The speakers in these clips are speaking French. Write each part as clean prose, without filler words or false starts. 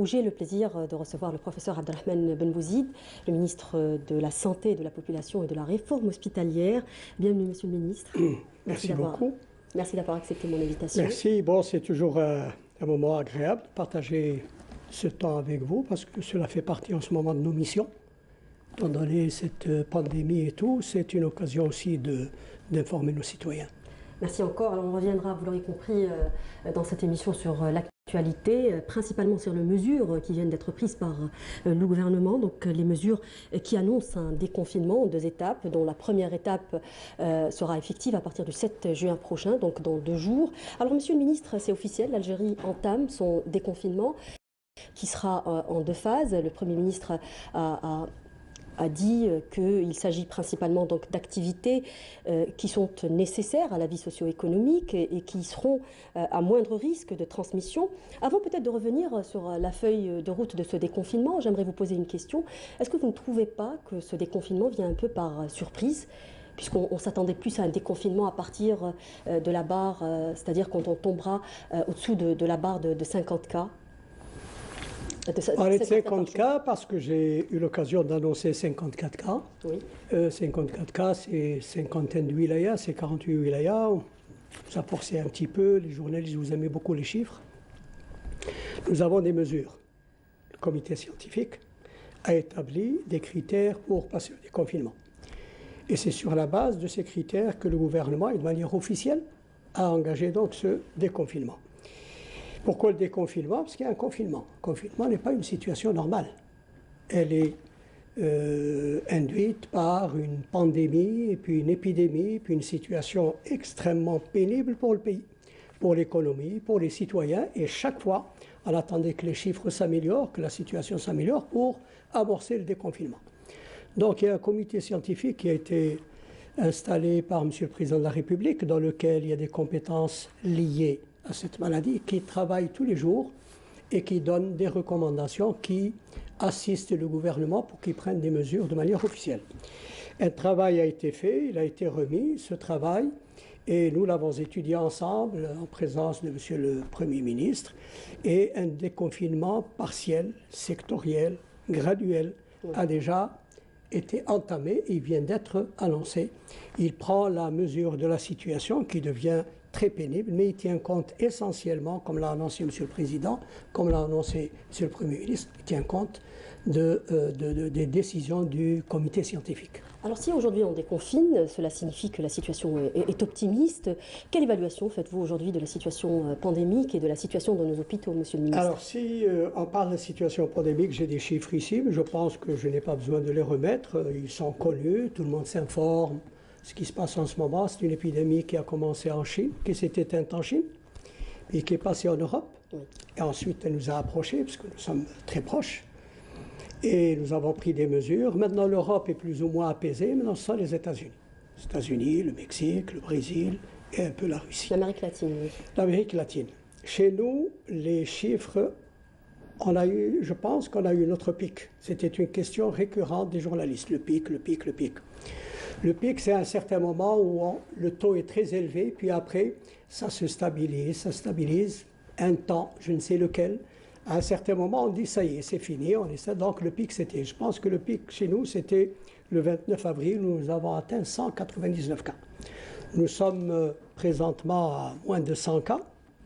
J'ai le plaisir de recevoir le professeur Abdelrahman Benbouzid, le ministre de la Santé, de la Population et de la Réforme hospitalière. Bienvenue, monsieur le ministre. Merci beaucoup. Merci d'avoir accepté mon invitation. Merci. Bon, c'est toujours un moment agréable de partager ce temps avec vous parce que cela fait partie en ce moment de nos missions. Étant donné cette pandémie et tout, c'est une occasion aussi d'informer nos citoyens. Merci encore. Alors on reviendra, vous l'aurez compris, dans cette émission sur l'actualité, principalement sur les mesures qui viennent d'être prises par le gouvernement. Donc les mesures qui annoncent un déconfinement en 2 étapes, dont la première étape sera effective à partir du 7 juin prochain, donc dans 2 jours. Alors monsieur le ministre, c'est officiel, l'Algérie entame son déconfinement qui sera en 2 phases. Le Premier ministre a dit qu'il s'agit principalement d'activités qui sont nécessaires à la vie socio-économique et qui seront à moindre risque de transmission. Avant peut-être de revenir sur la feuille de route de ce déconfinement, j'aimerais vous poser une question. Est-ce que vous ne trouvez pas que ce déconfinement vient un peu par surprise ? Puisqu'on s'attendait plus à un déconfinement à partir de la barre, c'est-à-dire quand on tombera au-dessous de la barre de 50 cas. On est de 50 cas parce que j'ai eu l'occasion d'annoncer 54 cas. Oui. 54 cas, c'est cinquantaine de wilayas, c'est 48 wilayas. Ça forçait un petit peu, les journalistes, vous aimez beaucoup les chiffres. Nous avons des mesures. Le comité scientifique a établi des critères pour passer au déconfinement. Et c'est sur la base de ces critères que le gouvernement, de manière officielle, a engagé donc ce déconfinement. Pourquoi le déconfinement? Parce qu'il y a un confinement. Le confinement n'est pas une situation normale. Elle est induite par une pandémie, et puis une épidémie, puis une situation extrêmement pénible pour le pays, pour l'économie, pour les citoyens. Et chaque fois, on attendait que les chiffres s'améliorent, que la situation s'améliore pour amorcer le déconfinement. Donc il y a un comité scientifique qui a été installé par M. le Président de la République, dans lequel il y a des compétences liées à cette maladie, qui travaille tous les jours et qui donne des recommandations, qui assistent le gouvernement pour qu'il prenne des mesures de manière officielle. Un travail a été fait, il a été remis, ce travail, et nous l'avons étudié ensemble en présence de M. le Premier ministre, et un déconfinement partiel, sectoriel, graduel, a déjà été entamé, il vient d'être annoncé. Il prend la mesure de la situation qui devient très pénible, mais il tient compte essentiellement, comme l'a annoncé M. le Président, comme l'a annoncé M. le Premier ministre, il tient compte des décisions du comité scientifique. Alors si aujourd'hui on déconfine, cela signifie que la situation est optimiste. Quelle évaluation faites-vous aujourd'hui de la situation pandémique et de la situation dans nos hôpitaux, monsieur le ministre? Alors si on parle de la situation pandémique, j'ai des chiffres ici, mais je pense que je n'ai pas besoin de les remettre. Ils sont connus, tout le monde s'informe. Ce qui se passe en ce moment, c'est une épidémie qui a commencé en Chine, qui s'est éteinte en Chine, et qui est passée en Europe. Oui. Et ensuite, elle nous a approchés, parce que nous sommes très proches. Et nous avons pris des mesures. Maintenant, l'Europe est plus ou moins apaisée. Maintenant, ce sont les États-Unis. Les États-Unis, le Mexique, le Brésil et un peu la Russie. L'Amérique latine, oui. L'Amérique latine. Chez nous, les chiffres, je pense qu'on a eu notre pic. C'était une question récurrente des journalistes. Le pic, le pic, le pic. Le pic, c'est à un certain moment où le taux est très élevé, puis après, ça se stabilise un temps, je ne sais lequel. À un certain moment, on dit ça y est, c'est fini, on essaie. Donc le pic, je pense que le pic chez nous, c'était le 29 avril, où nous avons atteint 199 cas. Nous sommes présentement à moins de 100 cas.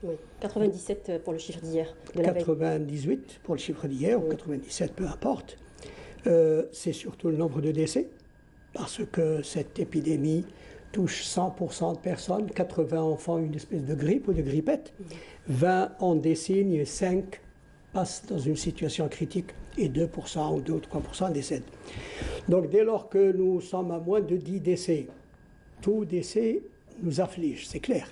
Oui, 97 pour le chiffre d'hier. 98 pour le chiffre d'hier, oui. Ou 97, peu importe. C'est surtout le nombre de décès, parce que cette épidémie touche 100% de personnes, 80 enfants ont une espèce de grippe ou de grippette, 20 ont des signes, 5 passent dans une situation critique et 2% ou 2 ou 3% décèdent. Donc dès lors que nous sommes à moins de 10 décès, tout décès nous afflige, c'est clair.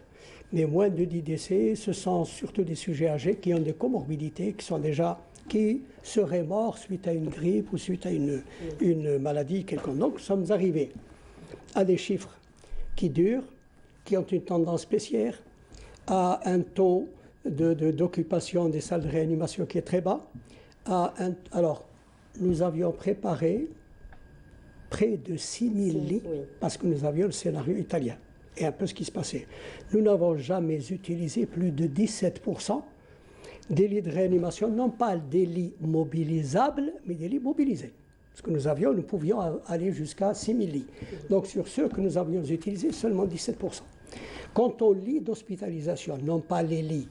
Mais moins de 10 décès, ce sont surtout des sujets âgés qui ont des comorbidités, qui seraient morts suite à une grippe ou suite à une maladie quelconque. Donc nous sommes arrivés à des chiffres qui durent, qui ont une tendance baissière, à un taux d'occupation des salles de réanimation qui est très bas. Alors, nous avions préparé près de 6000 lits, oui, parce que nous avions le scénario italien et un peu ce qui se passait. Nous n'avons jamais utilisé plus de 17% des lits de réanimation, non pas des lits mobilisables, mais des lits mobilisés. Ce que nous pouvions aller jusqu'à 6 000 lits. Donc sur ceux que nous avions utilisés, seulement 17%. Quant aux lits d'hospitalisation, non pas les lits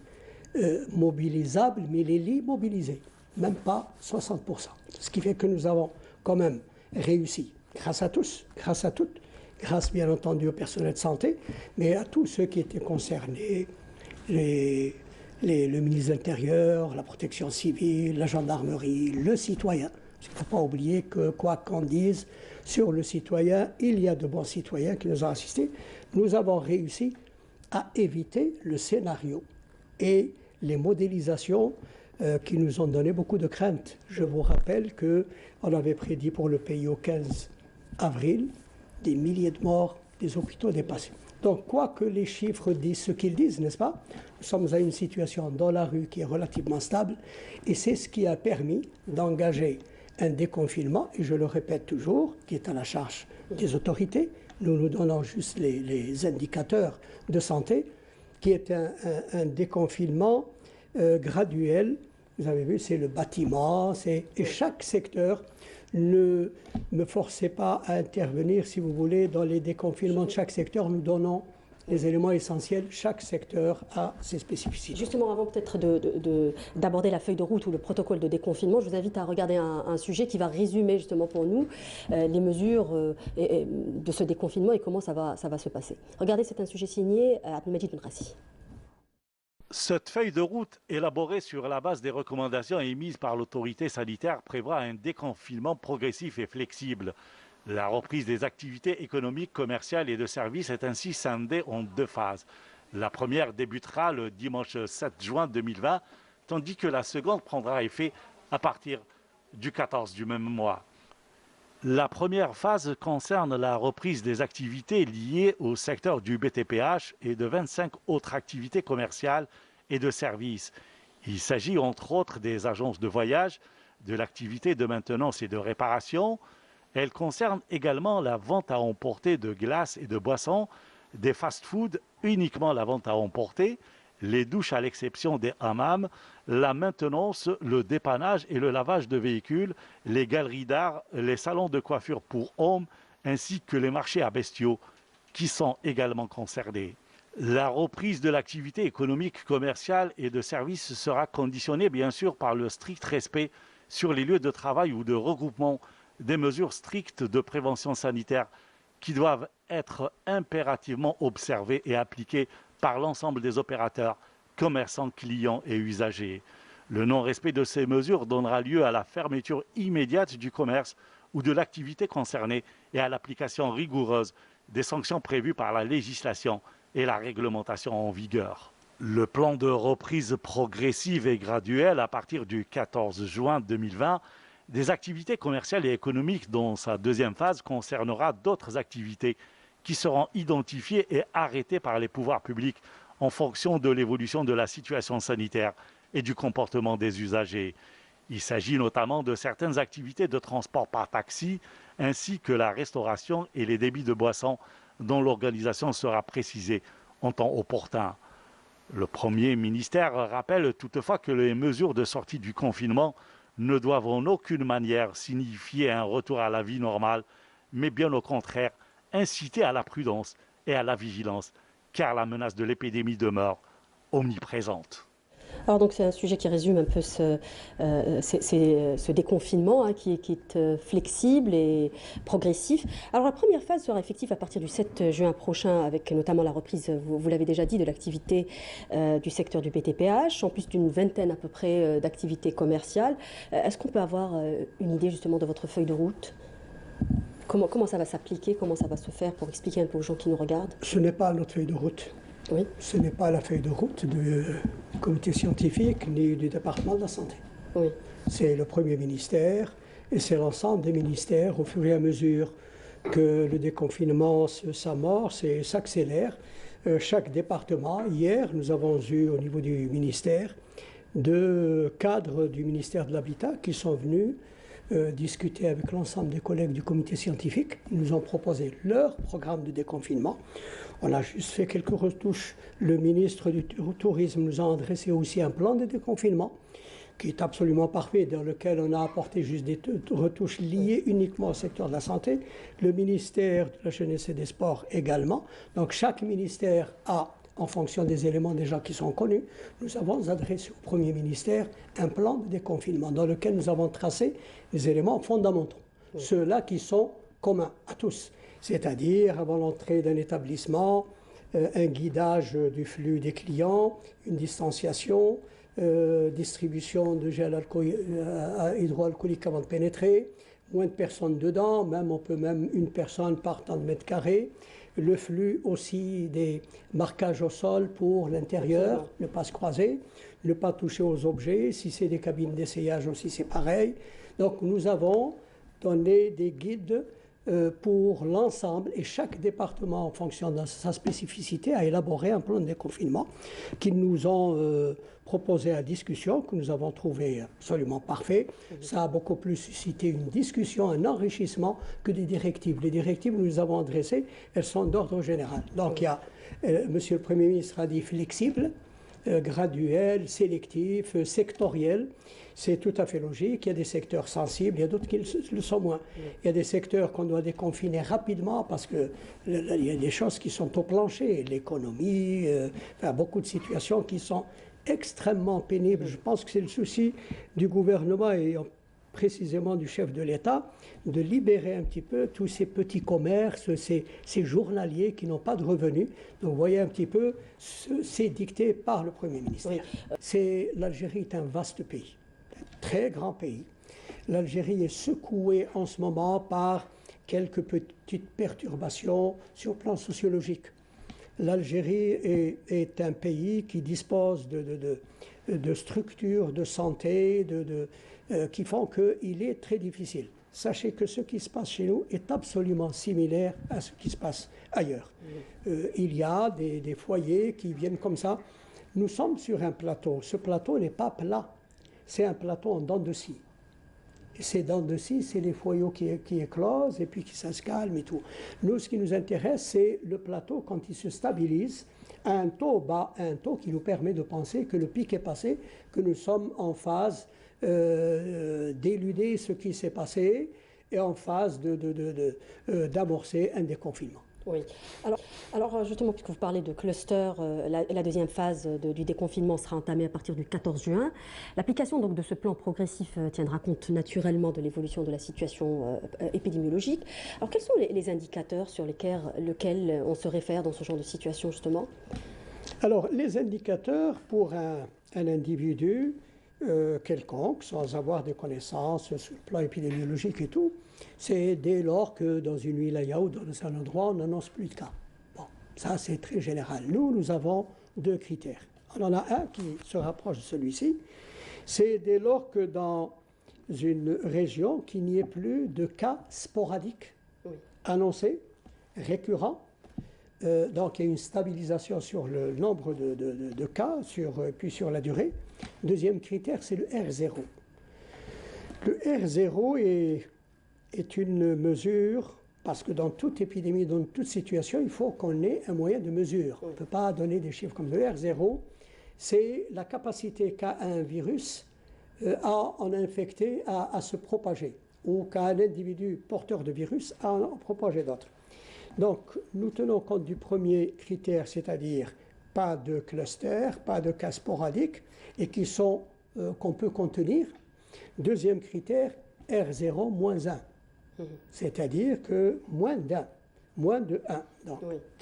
mobilisables, mais les lits mobilisés, même pas 60%. Ce qui fait que nous avons quand même réussi, grâce à tous, grâce à toutes, grâce bien entendu au personnel de santé, mais à tous ceux qui étaient concernés, le ministre de l'Intérieur, la protection civile, la gendarmerie, le citoyen. Il ne faut pas oublier que, quoi qu'on dise sur le citoyen, il y a de bons citoyens qui nous ont assistés. Nous avons réussi à éviter le scénario et les modélisations qui nous ont donné beaucoup de craintes. Je vous rappelle qu'on avait prédit pour le pays au 15 avril des milliers de morts, des hôpitaux dépassés. Donc, quoi que les chiffres disent ce qu'ils disent, n'est-ce pas? Nous sommes à une situation dans la rue qui est relativement stable et c'est ce qui a permis d'engager un déconfinement, et je le répète toujours, qui est à la charge des autorités. Nous donnons juste les indicateurs de santé, qui est un déconfinement graduel. Vous avez vu, c'est le bâtiment, et chaque secteur. Ne me forcez pas à intervenir, si vous voulez, dans les déconfinements de chaque secteur. Nous donnons les éléments essentiels. Chaque secteur a ses spécificités. Justement, avant peut-être d'aborder la feuille de route ou le protocole de déconfinement, je vous invite à regarder un sujet qui va résumer justement pour nous les mesures de ce déconfinement et comment ça va se passer. Regardez, c'est un sujet signé Benbouzid Ministre. Cette feuille de route, élaborée sur la base des recommandations émises par l'autorité sanitaire, prévoit un déconfinement progressif et flexible. La reprise des activités économiques, commerciales et de services est ainsi scindée en deux phases. La première débutera le dimanche 7 juin 2020, tandis que la seconde prendra effet à partir du 14 du même mois. La première phase concerne la reprise des activités liées au secteur du BTPH et de 25 autres activités commerciales et de services. Il s'agit entre autres des agences de voyage, de l'activité de maintenance et de réparation. Elle concerne également la vente à emporter de glaces et de boissons, des fast-foods, uniquement la vente à emporter, les douches à l'exception des hammams, la maintenance, le dépannage et le lavage de véhicules, les galeries d'art, les salons de coiffure pour hommes, ainsi que les marchés à bestiaux, qui sont également concernés. La reprise de l'activité économique, commerciale et de services sera conditionnée bien sûr par le strict respect sur les lieux de travail ou de regroupement des mesures strictes de prévention sanitaire qui doivent être impérativement observées et appliquées par l'ensemble des opérateurs, commerçants, clients et usagers. Le non-respect de ces mesures donnera lieu à la fermeture immédiate du commerce ou de l'activité concernée et à l'application rigoureuse des sanctions prévues par la législation et la réglementation en vigueur. Le plan de reprise progressive et graduelle à partir du 14 juin 2020 des activités commerciales et économiques dans sa deuxième phase concernera d'autres activités qui seront identifiées et arrêtées par les pouvoirs publics en fonction de l'évolution de la situation sanitaire et du comportement des usagers. Il s'agit notamment de certaines activités de transport par taxi, ainsi que la restauration et les débits de boissons dont l'organisation sera précisée en temps opportun. Le Premier ministère rappelle toutefois que les mesures de sortie du confinement ne doivent en aucune manière signifier un retour à la vie normale, mais bien au contraire, inciter à la prudence et à la vigilance, car la menace de l'épidémie demeure omniprésente. Alors donc c'est un sujet qui résume un peu ce déconfinement hein, qui est flexible et progressif. Alors la première phase sera effective à partir du 7 juin prochain avec notamment la reprise, vous l'avez déjà dit, de l'activité du secteur du BTPH, en plus d'une vingtaine à peu près d'activités commerciales. Est-ce qu'on peut avoir une idée justement de votre feuille de route ? Comment ça va s'appliquer, comment ça va se faire pour expliquer un peu aux gens qui nous regardent ? Ce n'est pas notre feuille de route. Oui. Ce n'est pas la feuille de route du comité scientifique ni du département de la santé. Oui. C'est le Premier ministère et c'est l'ensemble des ministères au fur et à mesure que le déconfinement s'amorce et s'accélère. Chaque département, hier, nous avons eu au niveau du ministère 2 cadres du ministère de l'Habitat qui sont venus discuté avec l'ensemble des collègues du comité scientifique. Ils nous ont proposé leur programme de déconfinement. On a juste fait quelques retouches. Le ministre du Tourisme nous a adressé aussi un plan de déconfinement qui est absolument parfait, dans lequel on a apporté juste des retouches liées uniquement au secteur de la santé. Le ministère de la Jeunesse et des Sports également. Donc chaque ministère a, en fonction des éléments déjà qui sont connus, nous avons adressé au Premier ministère un plan de déconfinement dans lequel nous avons tracé les éléments fondamentaux, ceux-là qui sont communs à tous, c'est-à-dire avant l'entrée d'un établissement, un guidage du flux des clients, une distanciation, distribution de gel hydroalcoolique avant de pénétrer, moins de personnes dedans, on peut même une personne par tant de mètres carrés, le flux aussi des marquages au sol pour l'intérieur, ne pas se croiser, ne pas toucher aux objets, si c'est des cabines d'essayage aussi c'est pareil. Donc nous avons donné des guides pour l'ensemble et chaque département en fonction de sa spécificité a élaboré un plan de déconfinement qu'ils nous ont proposé à discussion, que nous avons trouvé absolument parfait. Ça a beaucoup plus suscité une discussion, un enrichissement que des directives. Les directives que nous avons adressées, elles sont d'ordre général. Donc il y a, Monsieur le Premier ministre a dit flexible, graduel, sélectif, sectoriel. C'est tout à fait logique. Il y a des secteurs sensibles, il y a d'autres qui le sont moins. Il y a des secteurs qu'on doit déconfiner rapidement parce qu'il y a des choses qui sont au plancher, l'économie, beaucoup de situations qui sont extrêmement pénibles. Je pense que c'est le souci du gouvernement et précisément du chef de l'État, de libérer un petit peu tous ces petits commerces, ces journaliers qui n'ont pas de revenus. Donc vous voyez un petit peu, c'est dicté par le Premier ministre. L'Algérie est un vaste pays, un très grand pays. L'Algérie est secouée en ce moment par quelques petites perturbations sur le plan sociologique. L'Algérie est un pays qui dispose de structures de santé, qui font qu'il est très difficile. Sachez que ce qui se passe chez nous est absolument similaire à ce qui se passe ailleurs. Il y a des foyers qui viennent comme ça. Nous sommes sur un plateau. Ce plateau n'est pas plat. C'est un plateau en dents de scie. Et ces dents de scie, c'est les foyaux qui éclosent et puis qui ça se calme et tout. Nous, ce qui nous intéresse, c'est le plateau quand il se stabilise à un taux bas, à un taux qui nous permet de penser que le pic est passé, que nous sommes en phase d'éluder ce qui s'est passé et en phase d'amorcer un déconfinement. Oui. Alors justement, puisque vous parlez de cluster, la deuxième phase du déconfinement sera entamée à partir du 14 juin. L'application donc de ce plan progressif tiendra compte naturellement de l'évolution de la situation épidémiologique. Alors quels sont les indicateurs sur lesquels on se réfère dans ce genre de situation justement? Alors les indicateurs pour un individu quelconque, sans avoir de connaissances sur le plan épidémiologique et tout, c'est dès lors que dans une wilaya ou dans un endroit, on n'annonce plus de cas. Bon, ça c'est très général. Nous avons deux critères. On en a un qui se rapproche de celui-ci. C'est dès lors que dans une région, qu'il n'y ait plus de cas sporadiques annoncés, récurrents. Donc il y a une stabilisation sur le nombre de cas, puis sur la durée. Deuxième critère, c'est le R0. Le R0 est une mesure, parce que dans toute épidémie, dans toute situation, il faut qu'on ait un moyen de mesure. On ne peut pas donner des chiffres comme le R0. C'est la capacité qu'a un virus à en infecter, à se propager, ou qu'a un individu porteur de virus à en propager d'autres. Donc, nous tenons compte du premier critère, c'est-à-dire pas de cluster, pas de cas sporadiques, et qu'on peut contenir. Deuxième critère, R0 moins 1, c'est-à-dire que moins d'un, moins de 1. Donc,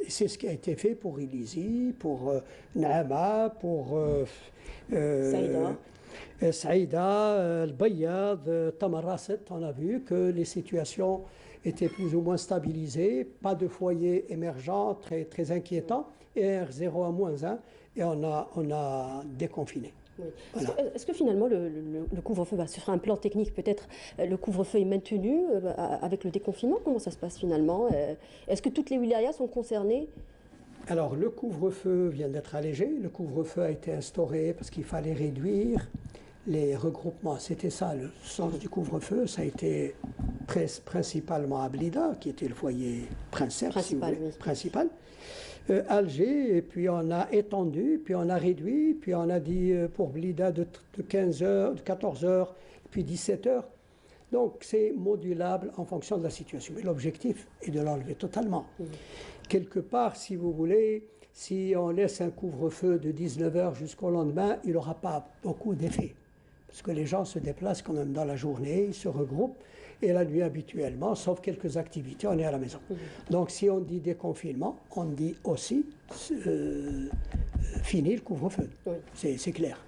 c'est ce qui a été fait pour Illizi, pour Naama, pour Saïda, Al-Bayyad, Tamarasset. On a vu que les situations étaient plus ou moins stabilisées, pas de foyer émergent très, très inquiétant, et R0 à moins 1, et on a déconfiné. Oui. Voilà. Est-ce que finalement le couvre-feu, ce sera un plan technique peut-être, le couvre-feu est maintenu avec le déconfinement? Comment ça se passe finalement? Est-ce que toutes les wilayas sont concernées? Alors le couvre-feu vient d'être allégé, le couvre-feu a été instauré parce qu'il fallait réduire les regroupements. C'était ça le sens du couvre-feu. Ça a été principalement à Blida, qui était le foyer principal. Alger, et puis on a étendu, puis on a réduit, puis on a dit pour Blida de 15 heures, de 14 heures, puis 17 heures. Donc c'est modulable en fonction de la situation. Mais l'objectif est de l'enlever totalement. Quelque part, si vous voulez, si on laisse un couvre-feu de 19 heures jusqu'au lendemain, il n'aura pas beaucoup d'effet. Parce que les gens se déplacent quand même dans la journée, ils se regroupent, et la nuit habituellement, sauf quelques activités, on est à la maison. Donc si on dit déconfinement, on dit aussi fini le couvre-feu. C'est clair.